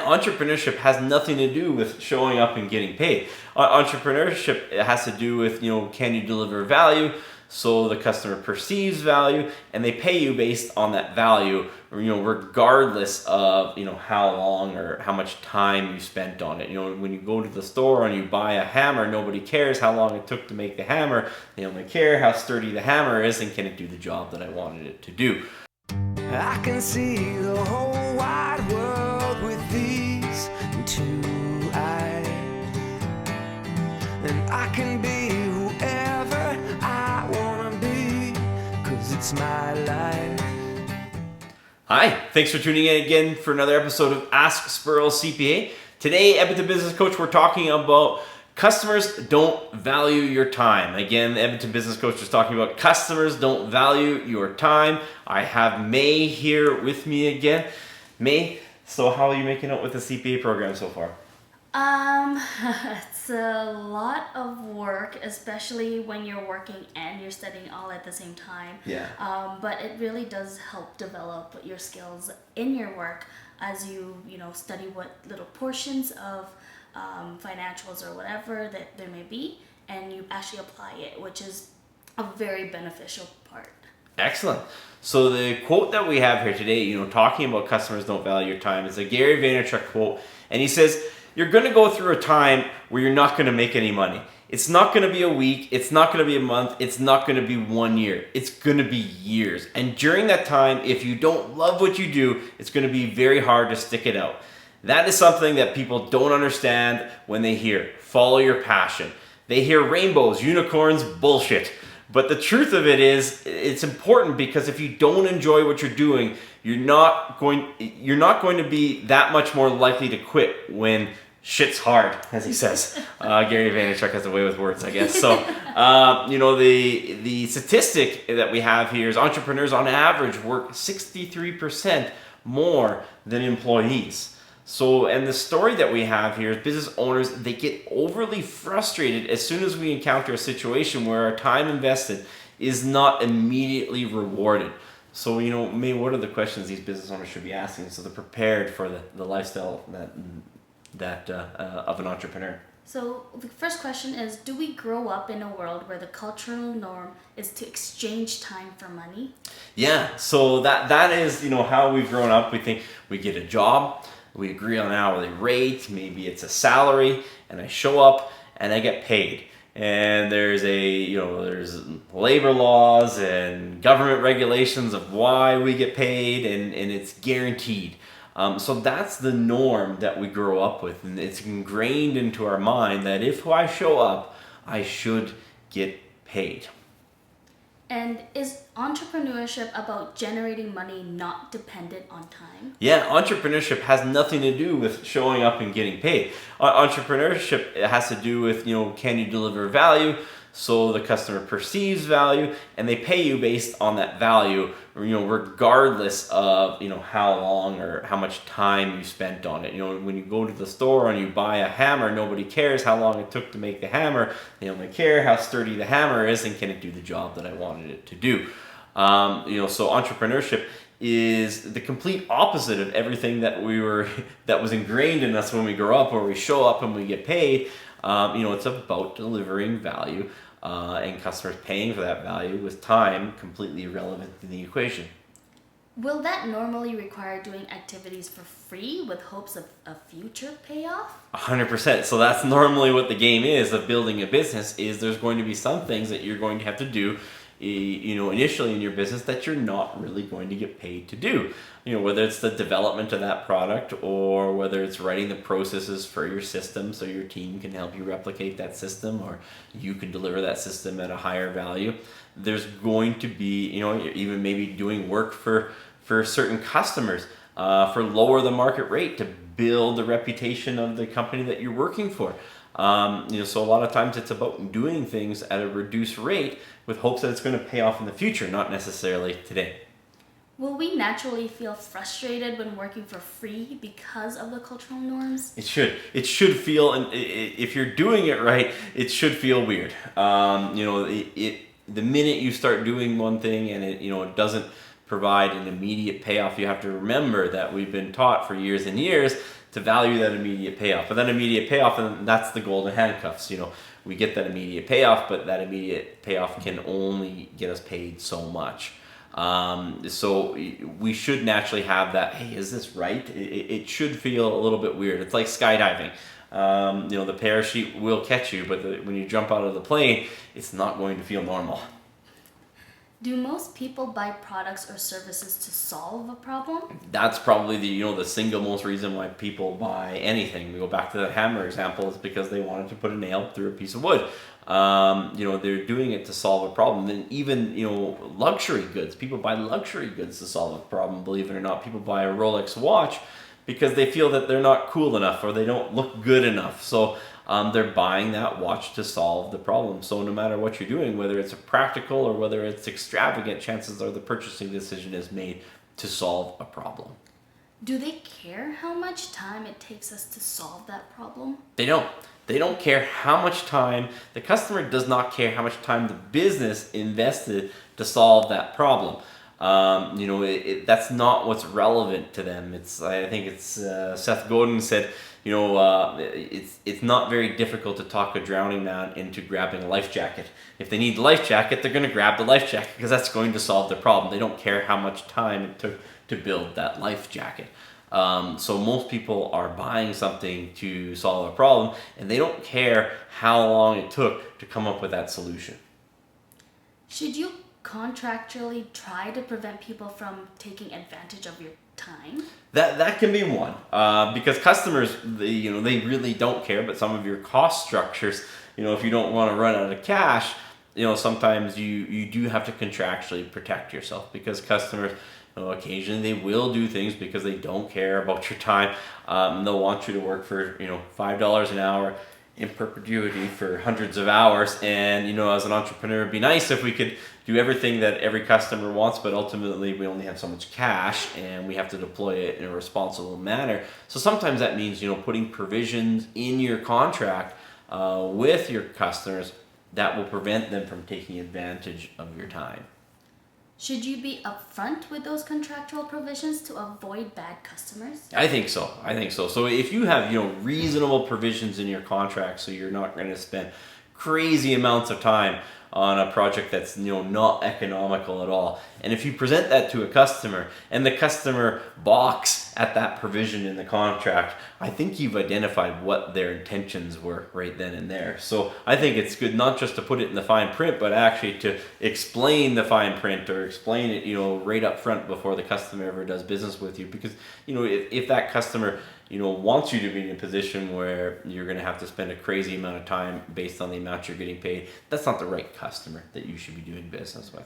entrepreneurship has nothing to do with showing up and getting paid. Entrepreneurship has to do with, can you deliver value so the customer perceives value and they pay you based on that value, regardless of, how long or how much time you spent on it. When you go to the store and you buy a hammer, nobody cares how long it took to make the hammer. They only care how sturdy the hammer is and can it do the job that I wanted it to do. I can see the whole wide world with these two eyes, and I can be whoever I want to be, 'cause it's my life. Hi, thanks for tuning in again for another episode of Ask Spurrell CPA. Today, Edmonton Business Coach, we're talking about customers don't value your time. Again, the Edmonton Business Coach is talking about customers don't value your time. I have May here with me again. May, so how are you making out with the CPA program so far? It's a lot of work, especially when you're working and you're studying all at the same time. Yeah. But it really does help develop your skills in your work as you study what little portions of financials or whatever that there may be, and you actually apply it, which is a very beneficial part. Excellent. So the quote that we have here today, talking about customers don't value your time, is a Gary Vaynerchuk quote, and he says, you're going to go through a time where you're not going to make any money. It's not going to be a week, it's not going to be a month, it's not going to be 1 year. It's going to be years. And during that time, if you don't love what you do, it's going to be very hard to stick it out. That is something that people don't understand when they hear follow your passion. They hear rainbows, unicorns, bullshit. But the truth of it is, it's important, because if you don't enjoy what you're doing, you're not going to be that much more likely to quit when shit's hard, as he says. Gary Vaynerchuk has a way with words, I guess. So, the statistic that we have here is entrepreneurs on average work 63% more than employees. So, and the story that we have here is business owners, they get overly frustrated as soon as we encounter a situation where our time invested is not immediately rewarded. So, May, what are the questions these business owners should be asking so they're prepared for the lifestyle that of an entrepreneur? So the first question is, do we grow up in a world where the cultural norm is to exchange time for money? Yeah, so that is, how we've grown up. We think we get a job, we agree on an hourly rate, maybe it's a salary, and I show up and I get paid. And there's there's labor laws and government regulations of why we get paid, and it's guaranteed. So that's the norm that we grow up with, and it's ingrained into our mind that if I show up, I should get paid. And is entrepreneurship about generating money, not dependent on time? Yeah, entrepreneurship has nothing to do with showing up and getting paid. Entrepreneurship has to do with, can you deliver value so the customer perceives value and they pay you based on that value, regardless of, how long or how much time you spent on it. When you go to the store and you buy a hammer, nobody cares how long it took to make the hammer. They only care how sturdy the hammer is and can it do the job that I wanted it to do. So entrepreneurship is the complete opposite of everything that was ingrained in us when we grow up, where we show up and we get paid. It's about delivering value and customers paying for that value with time completely irrelevant in the equation. Will that normally require doing activities for free with hopes of a future payoff? 100%. So that's normally what the game is of building a business, is there's going to be some things that you're going to have to do initially in your business that you're not really going to get paid to do. Whether it's the development of that product, or whether it's writing the processes for your system so your team can help you replicate that system, or you can deliver that system at a higher value. There's going to be, even maybe doing work for certain customers for lower the market rate to build the reputation of the company that you're working for. So a lot of times it's about doing things at a reduced rate with hopes that it's going to pay off in the future, not necessarily today. Will we naturally feel frustrated when working for free because of the cultural norms? It should. It should feel, and if you're doing it right, it should feel weird. The minute you start doing one thing and it doesn't provide an immediate payoff, you have to remember that we've been taught for years and years to value that immediate payoff. But that immediate payoff, and that's the golden handcuffs. We get that immediate payoff, but that immediate payoff can only get us paid so much. So we should naturally have that, hey, is this right? It should feel a little bit weird. It's like skydiving. The parachute will catch you, but when you jump out of the plane, it's not going to feel normal. Do most people buy products or services to solve a problem? That's probably the single most reason why people buy anything. We go back to that hammer example, is because they wanted to put a nail through a piece of wood. They're doing it to solve a problem. And even, luxury goods. People buy luxury goods to solve a problem, believe it or not. People buy a Rolex watch because they feel that they're not cool enough or they don't look good enough. So they're buying that watch to solve the problem. So no matter what you're doing, whether it's practical or whether it's extravagant, chances are the purchasing decision is made to solve a problem. Do they care how much time it takes us to solve that problem? They don't. They don't care how much time. The customer does not care how much time the business invested to solve that problem. That's not what's relevant to them. I think it's Seth Godin said, it's not very difficult to talk a drowning man into grabbing a life jacket. If they need the life jacket, they're going to grab the life jacket because that's going to solve the problem. They don't care how much time it took to build that life jacket. So most people are buying something to solve a problem, and they don't care how long it took to come up with that solution. Should you contractually try to prevent people from taking advantage of your time? That can be one, because customers, they really don't care. But some of your cost structures, if you don't want to run out of cash, sometimes you do have to contractually protect yourself, because customers, occasionally they will do things because they don't care about your time. They'll want you to work for $5 an hour in perpetuity for hundreds of hours. And as an entrepreneur, it'd be nice if we could do everything that every customer wants, but ultimately we only have so much cash and we have to deploy it in a responsible manner. So sometimes that means putting provisions in your contract with your customers that will prevent them from taking advantage of your time. Should you be upfront with those contractual provisions to avoid bad customers? I think so. So if you have, reasonable provisions in your contract, so you're not going to spend crazy amounts of time on a project that's not economical at all, and if you present that to a customer and the customer balks at that provision in the contract, I think you've identified what their intentions were right then and there. So I think it's good not just to put it in the fine print, but actually to explain the fine print, or explain it right up front before the customer ever does business with you. Because if that customer wants you to be in a position where you're going to have to spend a crazy amount of time based on the amount you're getting paid, that's not the right customer that you should be doing business with.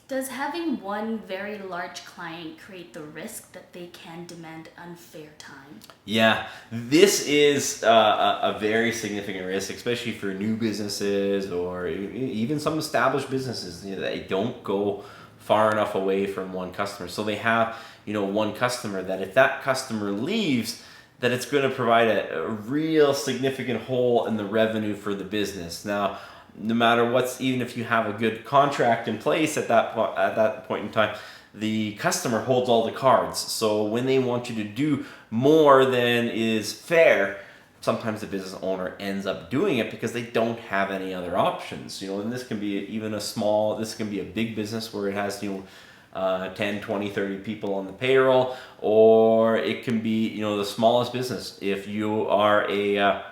Does having one very large client create the risk that they can demand unfair time? Yeah, this is a very significant risk, especially for new businesses or even some established businesses. They don't go far enough away from one customer. So they have, one customer that if that customer leaves, that it's going to provide a real significant hole in the revenue for the business. Now, no matter even if you have a good contract in place at that point in time, the customer holds all the cards. So when they want you to do more than is fair, sometimes the business owner ends up doing it because they don't have any other options. And this can be this can be a big business where it has 10, 20, 30 people on the payroll, or it can be the smallest business. If you are a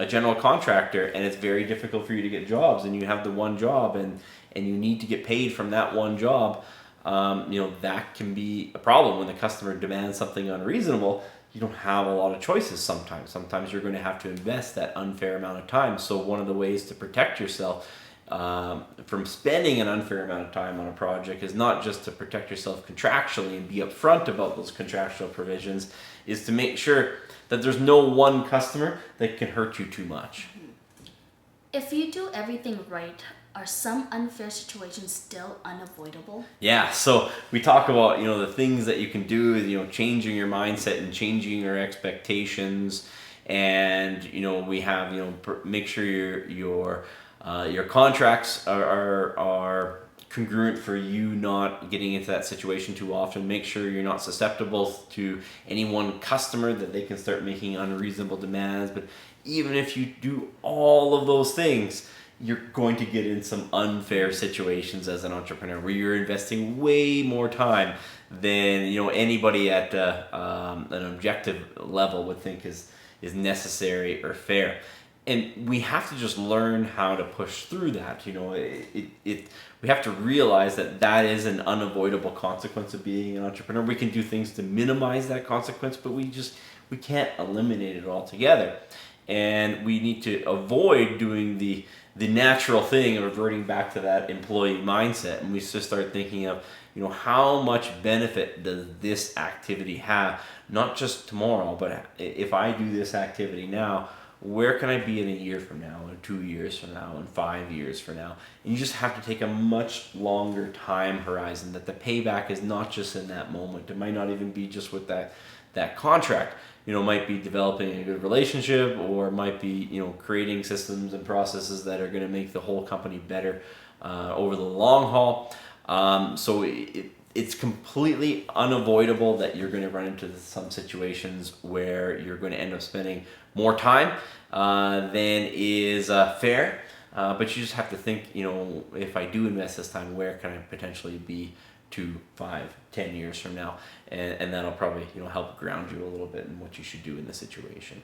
general contractor and it's very difficult for you to get jobs, and you have the one job and you need to get paid from that one job, that can be a problem when the customer demands something unreasonable. You don't have a lot of choices sometimes you're going to have to invest that unfair amount of time. So one of the ways to protect yourself from spending an unfair amount of time on a project is not just to protect yourself contractually and be upfront about those contractual provisions, is to make sure that there's no one customer that can hurt you too much. If you do everything right, are some unfair situations still unavoidable? Yeah, so we talk about the things that you can do, changing your mindset and changing your expectations, and we have make sure your contracts are congruent for you not getting into that situation too often. Make sure you're not susceptible to any one customer that they can start making unreasonable demands. But even if you do all of those things, you're going to get in some unfair situations as an entrepreneur where you're investing way more time than anybody at an objective level would think is necessary or fair. And we have to just learn how to push through that. We have to realize that is an unavoidable consequence of being an entrepreneur. We can do things to minimize that consequence, but we can't eliminate it altogether. And we need to avoid doing the natural thing of reverting back to that employee mindset. And we just start thinking of, how much benefit does this activity have? Not just tomorrow, but if I do this activity now, where can I be in a year from now, and 2 years from now, and 5 years from now? And you just have to take a much longer time horizon, that the payback is not just in that moment. It might not even be just with that contract. Might be developing a good relationship, or might be, creating systems and processes that are going to make the whole company better over the long haul. So it's completely unavoidable that you're going to run into some situations where you're going to end up spending more time than is fair. But you just have to think, if I do invest this time, where can I potentially be 2, 5, 10 years from now? And that'll probably, help ground you a little bit in what you should do in the situation.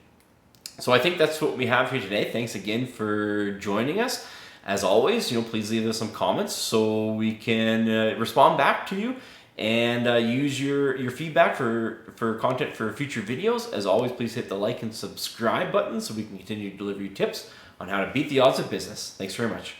So I think that's what we have here today. Thanks again for joining us. As always, please leave us some comments so we can respond back to you and use your feedback for content for future videos. As always, please hit the like and subscribe button so we can continue to deliver you tips on how to beat the odds of business. Thanks very much.